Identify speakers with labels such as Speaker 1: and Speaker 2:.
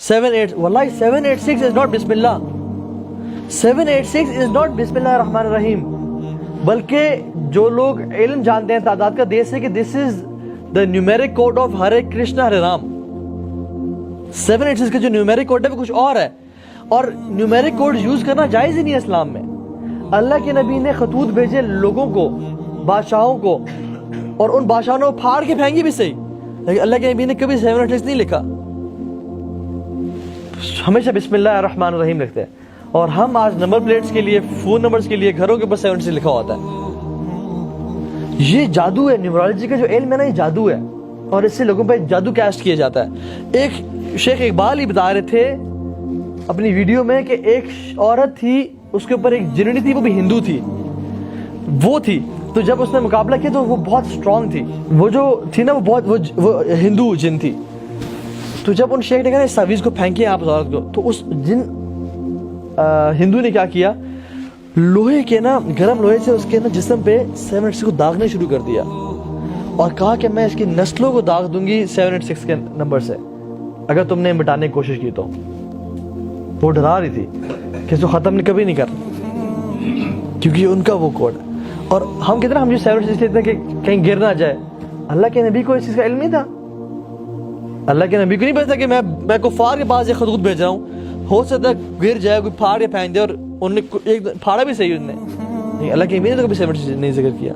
Speaker 1: 78 wallahi 786 is not Bismillah. 786 is not Bismillah Rahman Rahim. بلکہ جو لوگ علم جانتے ہیں تعداد کا دیس ہے کہ this is the numeric code of Hare Krishna Hare Ram. 786 کا جو numeric code ہے وہ کچھ اور ہے, اور numeric code یوز کرنا جائز ہی نہیں ہے اسلام میں. اللہ کے نبی نے خطوط بھیجے لوگوں کو, بادشاہوں کو, اور ان بادشاہوں نے پھاڑ کے پھینکی بھی صحیح, لیکن اللہ کے نبی نے کبھی 786 نہیں لکھا, ہمیشہ بسم اللہ الرحمن الرحیم لکھتے ہیں. اور ہم آج نمبر پلیٹس کے لیے, فون نمبرز کے لیے گھروں کے اوپر 786 لکھا ہوتا ہے. یہ جادو ہے, نیورولوجی کا جو علم ہے نا, یہ جادو ہے, اور اس سے لوگوں پہ جادو کیسٹ کیا جاتا ہے. ایک شیخ اقبال ہی بتا رہے تھے اپنی ویڈیو میں کہ ایک عورت تھی, اس کے اوپر ایک جننی تھی, وہ بھی ہندو تھی, وہ تھی. تو جب اس نے مقابلہ کیا تو وہ بہت اسٹرانگ تھی, وہ جو تھی نا وہ ہندو جن تھی. تو جب ان شیخ نے کہا اس تعویذ کو پھینکیے آپ اس عورت کو, تو اس جن ہندو نے کیا کیا, لوہے کے نا, گرم لوہے سے اس کے نا جسم پہ 786 کو داغنا شروع کر دیا, اور کہا کہ میں اس کی نسلوں کو داغ دوں گی 786 کے نمبر سے اگر تم نے مٹانے کی کوشش کی تو. وہ ڈرا رہی تھی کہ اس کو ختم کبھی نہیں کر, کیونکہ ان کا وہ کوڈ. اور ہم کتنا ہم جو 786 لیتے ہیں کہ کہیں گر نہ جائے, اللہ کے نبی کو اس چیز کا علم نہیں تھا. اللہ کے نبی کو نہیں پتا کہ میں کفار کے پاس یہ خطوط بھیج رہا ہوں, ہو سکتا ہے گر جائے, کوئی پھاڑ کے پھینک دے, اور انہوں نے ایک پھاڑا بھی صحیح, انہوں نے, اللہ کے نبی نے تو کبھی 786 نہیں ذکر کیا.